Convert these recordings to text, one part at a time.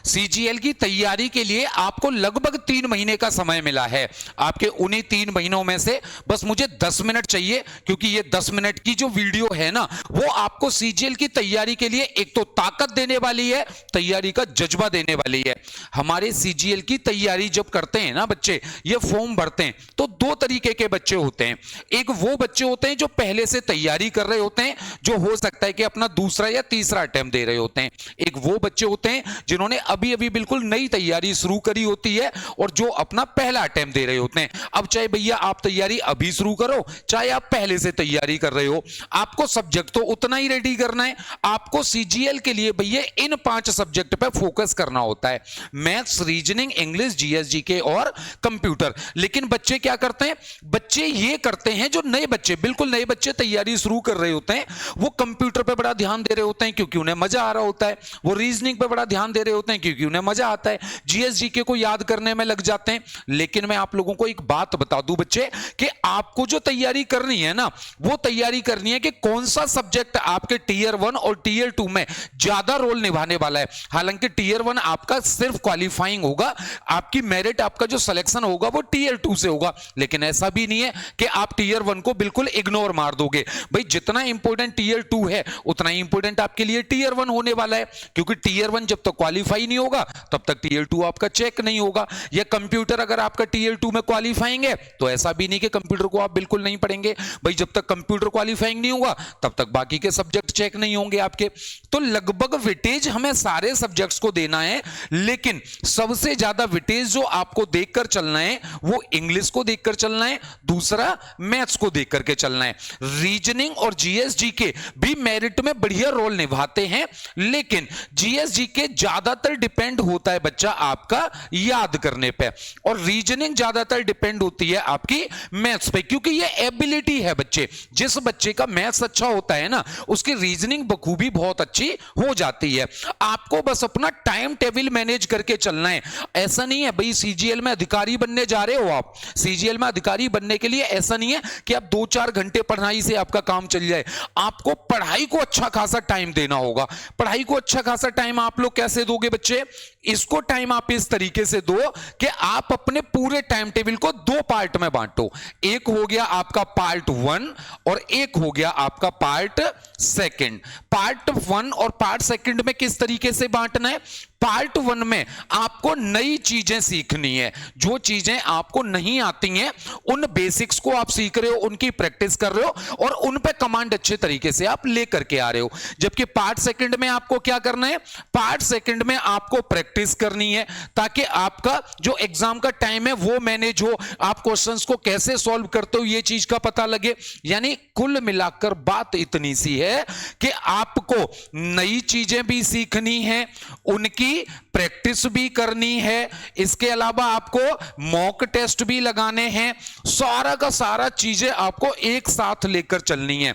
CGL की तैयारी के लिए आपको लगभग 3 महीने का समय मिला है। आपके उन्हीं 3 महीनों में से बस मुझे 10 मिनट चाहिए, क्योंकि ये 10 मिनट की जो वीडियो है ना, वो आपको सीजीएल की तैयारी के लिए एक तो ताकत देने वाली है, तैयारी का जज्बा देने वाली है। हमारे सीजीएल की तैयारी जब करते हैं ना बच्चे, ये फॉर्म भरते हैं, तो 2 तरीके के बच्चे होते हैं। एक वो बच्चे होते हैं जो पहले से तैयारी कर रहे होते हैं, जो हो सकता है कि अपना दूसरा या तीसरा अटेम्प्ट दे रहे होते हैं। एक वो बच्चे होते हैं जिन्होंने अभी अभी बिल्कुल नई तैयारी शुरू करी होती है और जो अपना पहला अटेम्प्ट दे रहे होते हैं। अब चाहे भैया आप तैयारी अभी शुरू करो, चाहे आप पहले से तैयारी कर रहे हो, आपको सब्जेक्ट तो उतना ही रेडी करना है। आपको सीजीएल के लिए भैया इन 5 सब्जेक्ट पे फोकस करना होता है, maths, reasoning, English, GS, GK और कंप्यूटर। लेकिन बच्चे क्या करते हैं, बच्चे ये करते हैं, जो नए बच्चे, बिल्कुल नए बच्चे तैयारी शुरू कर रहे होते हैं, वो कंप्यूटर पे बड़ा ध्यान दे रहे होते हैं क्योंकि उन्हें मजा आ रहा होता है, वो रीजनिंग पे बड़ा ध्यान दे रहे होते हैं क्योंकि उन्हें मजा आता है, जीएस, जीके को याद करने में लग जाते हैं। लेकिन मैं आप लोगों को एक बात बता दूं बच्चे, कि आपको जो तैयारी करनी है ना, वो तैयारी करनी है कि कौन सा सब्जेक्ट आपके टीयर 1 और टीयर 2 में ज्यादा रोल निभाने वाला है। हालांकि टीयर 1 आपका सिर्फ क्वालिफाइंग होगा, आपकी मेरिट, आपका जो सिलेक्शन होगा वो टीयर 2 से होगा। लेकिन ऐसा भी नहीं है कि आप टीयर 1 को बिल्कुल इग्नोर मार दोगे। भाई जितना इंपॉर्टेंट टीयर 2 है, उतना ही इंपॉर्टेंट आपके लिए टीयर 1 होने वाला है, क्योंकि टीयर 1 जब तक क्वालिफाई नहीं होगा तब तक टीयर 2 आपका चेक नहीं होगा। या कंप्यूटर अगर आपका टीयर 2 में क्वालिफाइंग है, तो ऐसा भी नहीं कि कंप्यूटर को आप बिल्कुल नहीं पढ़ेंगे। भाई जब तक कंप्यूटर क्वालिफाइंग नहीं होगा तब तक बाकी के सब्जेक्ट चेक नहीं होंगे आपके। तो लगभग वेटेज हमें सारे सब्जेक्ट्स को देना है, लेकिन सबसे ज्यादा वेटेज जो आपको देखकर चलना है वो इंग्लिश को देखकर चलना है, दूसरा मैथ्स को देख करके चलना है। रीजनिंग और जीएस जीके भी मेरिट में बढ़िया रोल निभाते हैं, लेकिन जीएस जीके ज्यादातर डिपेंड होता है बच्चा आपका याद करने पे, और रीजनिंग ज्यादातर डिपेंड होती है आपकी मैथ्स पे, क्योंकि ये एबिलिटी है बच्चे। जिस बच्चे का मैथ्स अच्छा होता है ना, उसकी रीजनिंग बखूबी बहुत अच्छी हो जाती है। आपको बस अपना टाइम टेबल मैनेज करके चलना है। ऐसा नहीं है भाई सीजीएल में अधिकारी बनने जा रहे हो आप, सीजीएल में अधिकारी बनने के लिए ऐसा नहीं है कि आप 2-4 घंटे पढ़ाई से आपका काम चल जाए। आपको पढ़ाई को अच्छा खासा टाइम देना होगा। पढ़ाई को अच्छा खासा टाइम आप लोग कैसे दोगे बच्चे? इसको टाइम आप इस तरीके से दो कि आप अपने पूरे टाइम टेबल को 2 पार्ट में बांटो। एक हो गया आपका पार्ट 1 और एक हो गया आपका पार्ट 2। पार्ट 1 और पार्ट 2 में किस तरीके से बांटना है? पार्ट 1 में आपको नई चीजें सीखनी है, जो चीजें आपको नहीं आती हैं उन बेसिक्स को आप सीख रहे हो, उनकी प्रैक्टिस कर रहे हो और उन पे कमांड अच्छे तरीके से आप लेकर के आ रहे हो। जबकि पार्ट 2 में आपको क्या करना है? पार्ट 2 में आपको प्रैक्टिस करनी है, ताकि आपका जो एग्जाम का टाइम है वो मैनेज हो, आप क्वेश्चंस को कैसे सॉल्व करते हो ये चीज का पता लगे। यानी कुल मिलाकर बात इतनी सी है कि आपको नई चीजें भी सीखनी है, उनकी प्रैक्टिस भी करनी है, इसके अलावा आपको मॉक टेस्ट भी लगाने हैं। सारा का सारा चीजें आपको एक साथ लेकर चलनी है।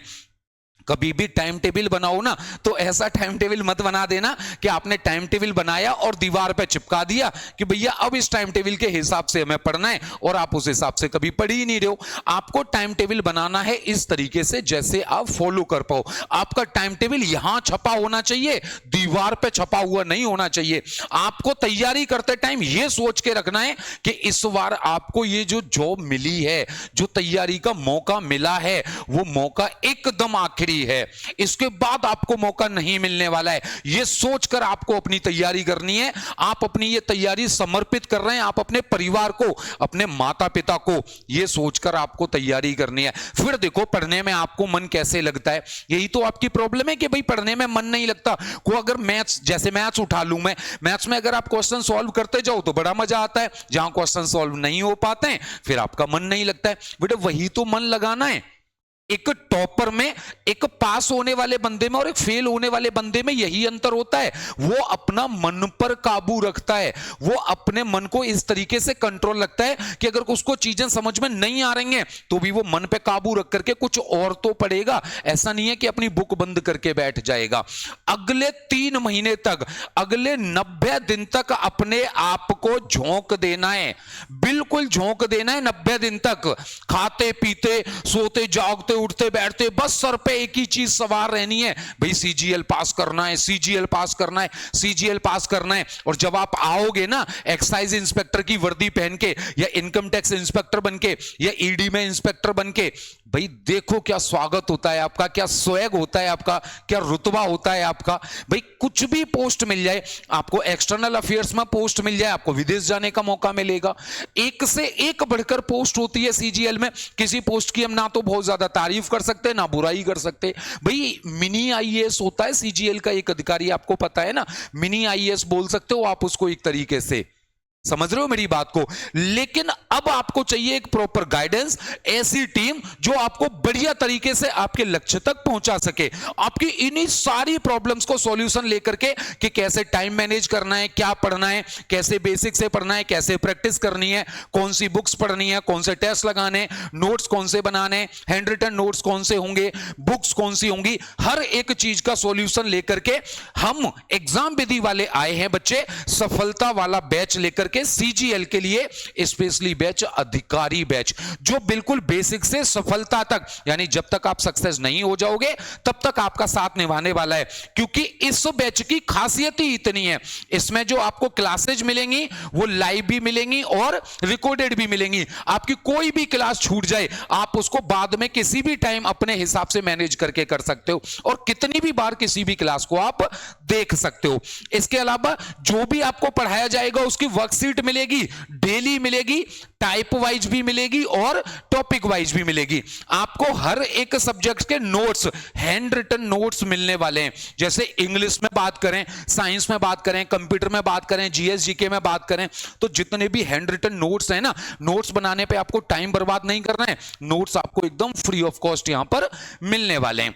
कभी भी टाइम टेबल बनाओ ना, तो ऐसा टाइम टेबल मत बना देना कि आपने टाइम टेबल बनाया और दीवार पे चिपका दिया कि भैया अब इस टाइम टेबल के हिसाब से हमें पढ़ना है, और आप उस हिसाब से कभी पढ़ ही नहीं रहे हो। आपको टाइम टेबल बनाना है इस तरीके से जैसे आप फॉलो कर पाओ। आपका टाइम टेबल यहां छपा होना चाहिए, दीवार पे छपा हुआ नहीं होना चाहिए। आपको तैयारी करते टाइम यह सोच के रखना है कि इस बार आपको ये जो जॉब मिली है, जो तैयारी का मौका मिला है, वो मौका एकदम आखिरी है, इसके बाद आपको मौका नहीं मिलने वाला है। यह सोचकर आपको अपनी तैयारी करनी है। आप अपनी यह तैयारी समर्पित कर रहे हैं, आप अपने परिवार को, अपने माता पिता को, यह सोचकर आपको तैयारी करनी है। फिर देखो पढ़ने में आपको मन कैसे लगता है। यही तो आपकी प्रॉब्लम है कि भाई पढ़ने में मन नहीं लगता। को अगर मैथ्स, जैसे मैथ्स उठा लूं मैं, मैथ्स में अगर आप क्वेश्चन सॉल्व करते जाओ तो बड़ा मजा आता है। जहां क्वेश्चन सॉल्व नहीं हो पाते हैं फिर आपका मन नहीं लगता है। बेटा वही तो मन लगाना है। एक टॉपर में, एक पास होने वाले बंदे में और एक फेल होने वाले बंदे में यही अंतर होता है। वो अपना मन पर काबू रखता है, वो अपने मन को इस तरीके से कंट्रोल रखता है कि अगर उसको चीजें समझ में नहीं आ रही हैं तो भी वो मन पे काबू रख करके कुछ और तो पढ़ेगा। ऐसा नहीं है कि अपनी बुक बंद करके बैठ जाएगा। अगले 3 महीने तक, अगले 90 दिन तक अपने आप को झोंक देना है, बिल्कुल झोंक देना है। 90 दिन तक खाते पीते सोते जागते उठते बैठते बस सर पे एक ही चीज सवार रहनी है, भाई सीजीएल पास करना है, सीजीएल पास करना है, सीजीएल पास करना है। और जब आप आओगे ना एक्साइज इंस्पेक्टर की वर्दी पहन के या इनकम टैक्स इंस्पेक्टर बन के या ईडी में इंस्पेक्टर बन के, भाई देखो क्या स्वागत होता है आपका, क्या स्वैग होता है आपका, क्या रुतबा होता है आपका। भाई कुछ भी पोस्ट मिल जाए आपको, एक्सटर्नल अफेयर्स में पोस्ट मिल जाए, आपको विदेश जाने का मौका मिलेगा। एक से एक बढ़कर पोस्ट होती है सीजीएल में। किसी पोस्ट की हम ना तो बहुत ज्यादा तारीफ कर सकते ना बुराई कर सकते। भाई मिनी आईएएस होता है सीजीएल का एक अधिकारी, आपको पता है ना, मिनी आईएएस बोल सकते हो आप उसको एक तरीके से, समझ रहे हो मेरी बात को। लेकिन अब आपको चाहिए एक प्रॉपर गाइडेंस, ऐसी टीम जो आपको बढ़िया तरीके से आपके लक्ष्य तक पहुंचा सके, आपकी इन्हीं सारी प्रॉब्लम्स को सॉल्यूशन लेकर के कि कैसे टाइम मैनेज करना है, क्या पढ़ना है, कैसे बेसिक से पढ़ना है, कैसे प्रैक्टिस करनी है, कौन सी बुक्स पढ़नी है, कौन से टेस्ट लगाने, नोट्स कौन से बनाने, हैंड रिटन नोट्स कौन से होंगे, बुक्स कौन सी होंगी, हर एक चीज का सॉल्यूशन लेकर के हम एग्जाम विधि वाले आए हैं बच्चे, सफलता वाला बैच लेकर के सीजीएल के लिए स्पेशली बैच, अधिकारी बैच, जो बिल्कुल बेसिक से सफलता तक, यानी जब तक आप सक्सेस नहीं हो जाओगे तब तक आपका साथ निभाने वाला है। क्योंकि इस बैच की खासियत ही इतनी है, इसमें जो आपको क्लासेज मिलेंगी वो लाइव भी मिलेंगी और रिकॉर्डेड भी मिलेंगी। आपकी कोई भी क्लास छूट जाए आप उसको बाद में किसी भी टाइम अपने हिसाब से मैनेज करके कर सकते हो और कितनी भी बार किसी भी क्लास को आप देख सकते हो। इसके अलावा जो भी आपको पढ़ाया जाएगा उसकी वर्कशीट मिलेगी, डेली मिलेगी, टाइप वाइज भी मिलेगी और टॉपिक वाइज भी मिलेगी। आपको हर एक सब्जेक्ट के नोट्स, हैंड रिटन नोट्स मिलने वाले हैं। जैसे इंग्लिश में बात करें, साइंस में बात करें, कंप्यूटर में बात करें, जीएस जीके में बात करें, तो जितने भी हैंड रिटन नोट्स हैं ना, नोट्स बनाने पे आपको टाइम बर्बाद नहीं करना है, नोट्स आपको एकदम फ्री ऑफ कॉस्ट यहां पर मिलने वाले हैं।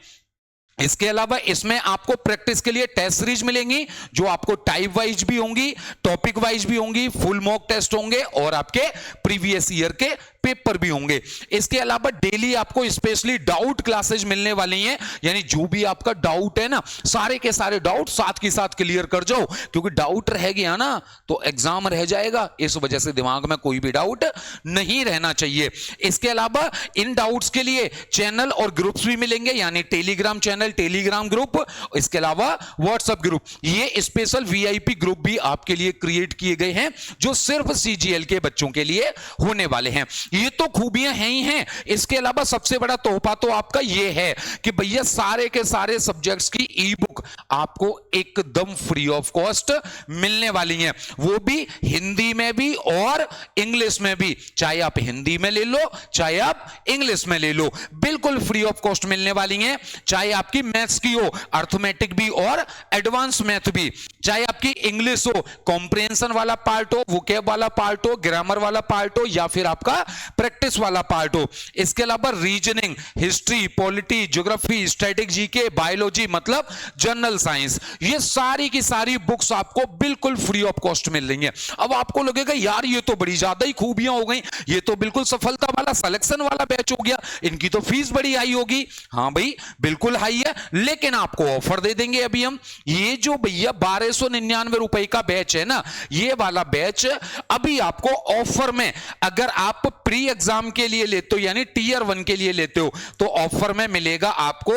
इसके अलावा इसमें आपको प्रैक्टिस के लिए टेस्ट सीरीज मिलेंगी जो आपको टाइप वाइज भी होंगी, टॉपिक वाइज भी होंगी, फुल मॉक टेस्ट होंगे और आपके प्रीवियस ईयर के पेपर भी होंगे। इसके अलावा डेली आपको स्पेशली डाउट क्लासेज मिलने वाली हैं, यानी जो भी आपका डाउट है ना, सारे के सारे डाउट साथ के साथ क्लियर कर जाओ, क्योंकि डाउट रह गया ना तो एग्जाम रह जाएगा। इस वजह से दिमाग में कोई भी डाउट नहीं रहना चाहिए। इसके अलावा इन डाउट्स के लिए चैनल और ग्रुप्स भी मिलेंगे, यानी टेलीग्राम चैनल, टेलीग्राम ग्रुप, इसके अलावा व्हाट्सएप ग्रुप। ये स्पेशल वीआईपी ग्रुप भी आपके लिए क्रिएट किए गए हैं जो सिर्फ सीजीएल के बच्चों के लिए होने वाले हैं। ये तो खूबियां हैं ही हैं। इसके अलावा सबसे बड़ा तोहफा तो आपका ये है कि भैया सारे के सारे सब्जेक्ट्स की ई बुक आपको एकदम फ्री ऑफ कॉस्ट मिलने वाली है, वो भी हिंदी में भी और इंग्लिश में भी। चाहे आप हिंदी में ले लो चाहे आप इंग्लिश में ले लो, बिल्कुल फ्री ऑफ कॉस्ट मिलने वाली है। चाहे आपकी मैथ्स की हो, अर्थमेटिक भी और एडवांस मैथ भी, चाहे आपकी इंग्लिश हो, कॉम्प्रिहेंशन वाला पार्ट हो, वोकैब वाला पार्ट हो, ग्रामर वाला पार्ट हो या फिर आपका प्रैक्टिस वाला पार्ट हो। इसके अलावा reasoning, history, polity, geography, static GK, biology मतलब जनरल साइंस, ये सारी की सारी बुक्स आपको बिल्कुल फ्री ऑफ कॉस्ट मिल रही हैं। अब आपको लगेगा यार ये तो बड़ी ज्यादा ही खूबियां हो गई, ये तो बिल्कुल सफलता वाला सिलेक्शन वाला बैच हो गया, इनकी तो फीस बड़ी हाई होगी। हाँ भाई बिल्कुल हाई है, लेकिन आपको ऑफर दे देंगे अभी हम। ये जो भैया 1299 रुपए का बैच है ना, ये वाला बैच अभी आपको ऑफर में, अगर आप प्री एग्जाम के लिए लेते हो यानी टीयर 1 के लिए लेते हो तो ऑफर में मिलेगा आपको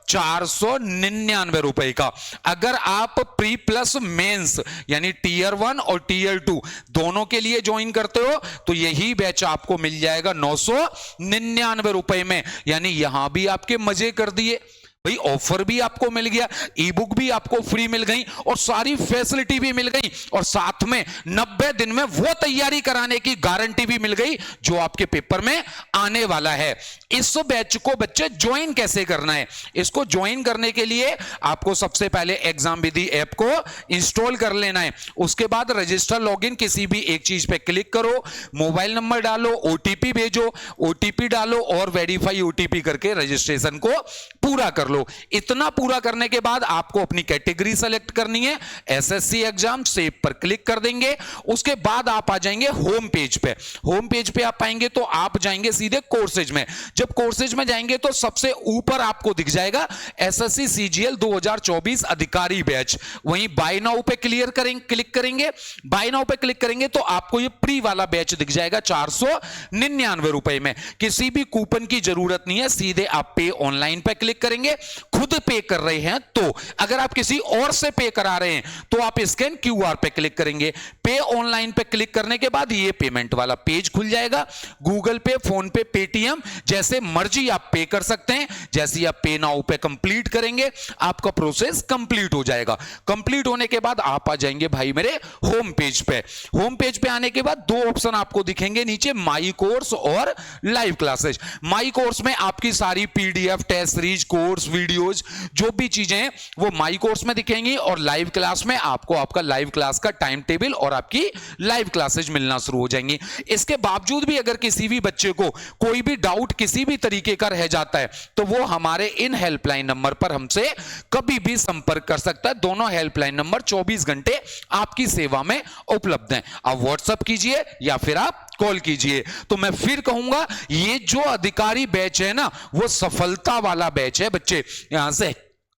499 रुपए का। अगर आप प्री प्लस मेंस यानी टीयर 1 और टीयर 2 दोनों के लिए ज्वाइन करते हो तो यही बैच आपको मिल जाएगा 999 रुपए में। यानी यहां भी आपके मजे कर दिए भाई, ऑफर भी आपको मिल गया, ई बुक भी आपको फ्री मिल गई और सारी फैसिलिटी भी मिल गई, और साथ में 90 दिन में वो तैयारी कराने की गारंटी भी मिल गई जो आपके पेपर में आने वाला है। इस बैच को बच्चे ज्वाइन कैसे करना है? इसको ज्वाइन करने के लिए आपको सबसे पहले एग्जाम विधि ऐप को इंस्टॉल कर लेना है। उसके बाद रजिस्टर लॉगिन किसी भी एक चीज पे क्लिक करो, मोबाइल नंबर डालो, ओटीपी भेजो, ओटीपी डालो और वेरीफाई ओटीपी करके रजिस्ट्रेशन को पूरा कर लो। इतना पूरा करने के बाद आपको अपनी कैटेगरी सेलेक्ट करनी है, एसएससी एग्जाम, सेव पर क्लिक कर देंगे। उसके बाद आप आ जाएंगे होम पेज पे। होम पेज पे आप आएंगे तो आप जाएंगे सीधे कोर्सेज में। जब कोर्सेज में जाएंगे तो सबसे ऊपर आपको दिख जाएगा एसएससी सीजीएल 2024 अधिकारी बैच। वहीं बाय नाउ पे क्लिक करेंगे। बाय नाउ पे क्लिक करेंगे तो आपको ये प्री वाला बैच दिख जाएगा 499 रुपए में। किसी भी कूपन की जरूरत नहीं है, सीधे आप पे ऑनलाइन पे क्लिक करेंगे। खुद पे कर रहे हैं तो, अगर आप किसी और से पे करा रहे हैं तो आप स्कैन क्यूआर पे क्लिक करेंगे। पे ऑनलाइन पे क्लिक करने के बाद ये पेमेंट वाला पेज खुल जाएगा। गूगल पे, फोन पे, पेटीएम जैसे मर्जी आप पे कर सकते हैं। जैसे आप पे नाउ पे कंप्लीट करेंगे आपका प्रोसेस कंप्लीट हो जाएगा। कंप्लीट होने के बाद आप आ जाएंगे भाई मेरे होम पेज पे। होम पेज पे आने के बाद दो ऑप्शन आपको दिखेंगे नीचे, माई कोर्स और लाइव क्लासेस। माई कोर्स में आपकी सारी PDF, test series, course, videos जो भी चीजें हैं वो माई कोर्स में दिखेंगी। और लाइव क्लास में आपको आपका लाइव क्लास का टाइम टेबल और आपकी लाइव क्लासेज मिलना शुरू हो जाएंगी। इसके बावजूद भी अगर किसी भी बच्चे को कोई भी डाउट किसी भी तरीके का रह जाता है तो वो हमारे इन हेल्पलाइन नंबर पर हमसे कभी भी संपर्क कर सकता है। दोनों हेल्पलाइन नंबर 24 घंटे आपकी सेवा में उपलब्ध हैं। आप व्हाट्सएप कीजिए या फिर आप कॉल कीजिए। तो मैं फिर कहूंगा ये जो अधिकारी बैच है ना वो सफलता वाला बैच है बच्चे। यहां से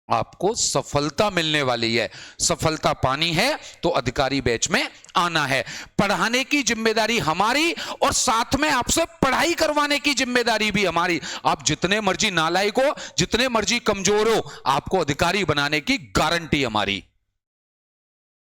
आपको सफलता मिलने वाली है। सफलता पानी है तो अधिकारी बैच में आना है। पढ़ाने की जिम्मेदारी हमारी और साथ में आपसे पढ़ाई करवाने की जिम्मेदारी भी हमारी। आप जितने मर्जी नालायक हो, जितने मर्जी कमजोर हो, आपको अधिकारी बनाने की गारंटी हमारी।